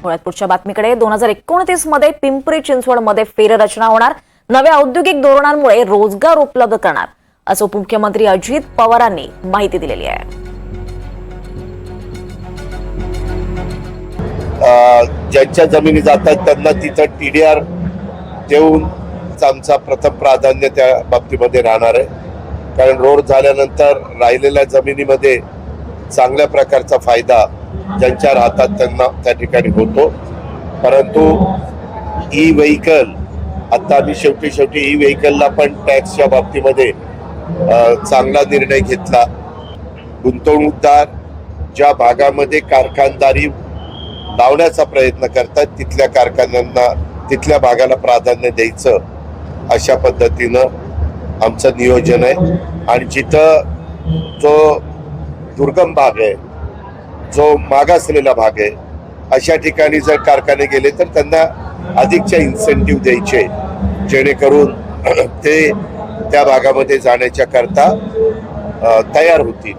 पुण्यात पुढच्या बातमीकडे 2029 मध्ये पिंपरी चिंचवडमध्ये फेररचना होणार. नव्या औद्योगिक धोरणांमुळे रोजगार उपलब्ध करणार असं उपमुख्यमंत्री अजित पवारांनी माहिती दिलेली आहे. ज्यांच्या जमिनी जातात त्यांना तिथं TDR देऊन आमचा प्रथम प्राधान्य त्या बाबतीमध्ये राहणार आहे. कारण रोड झाल्यानंतर राहिलेल्या जमिनीमध्ये चांगल्या प्रकारचा फायदा ज्यांच्या राहतात त्यांना त्या ठिकाणी होतो. परंतु ई व्हेकल आता आम्ही शेवटी ई व्हेकलला पण टॅक्सच्या बाबतीमध्ये चांगला निर्णय घेतला. गुंतवणूकदार ज्या भागामध्ये कारखानदारी लावण्याचा प्रयत्न करतात तिथल्या कारखान्यांना तिथल्या भागाला प्राधान्य द्यायचं अशा पद्धतीनं आमचं नियोजन आहे. आणि जिथं जो दुर्गम भाग आहे, जो मागासलेला भाग आहे, अशा ठिकाणी जर कारखाने गेले तर त्यांना अधिकच्या इन्सेंटिव्ह द्यायचे, जेणेकरून ते त्या भागामध्ये जाण्याच्या करता तयार होतील.